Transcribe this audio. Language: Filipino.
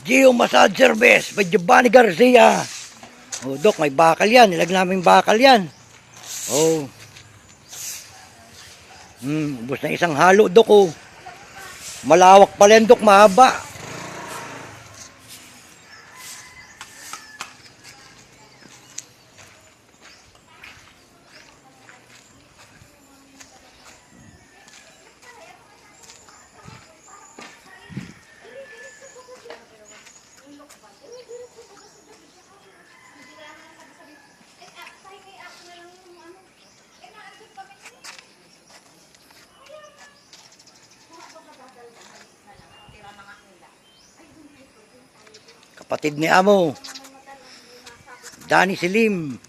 Gio Massage Service by Giovanni Garcia. Oh, Dok, may bakal yan. Nilag namin bakal yan. Oh. Ubos na isang halo, Dok. Oh. Malawak pala yan, Dok. Mahaba. Kapatid ni Amo, Danny Silim.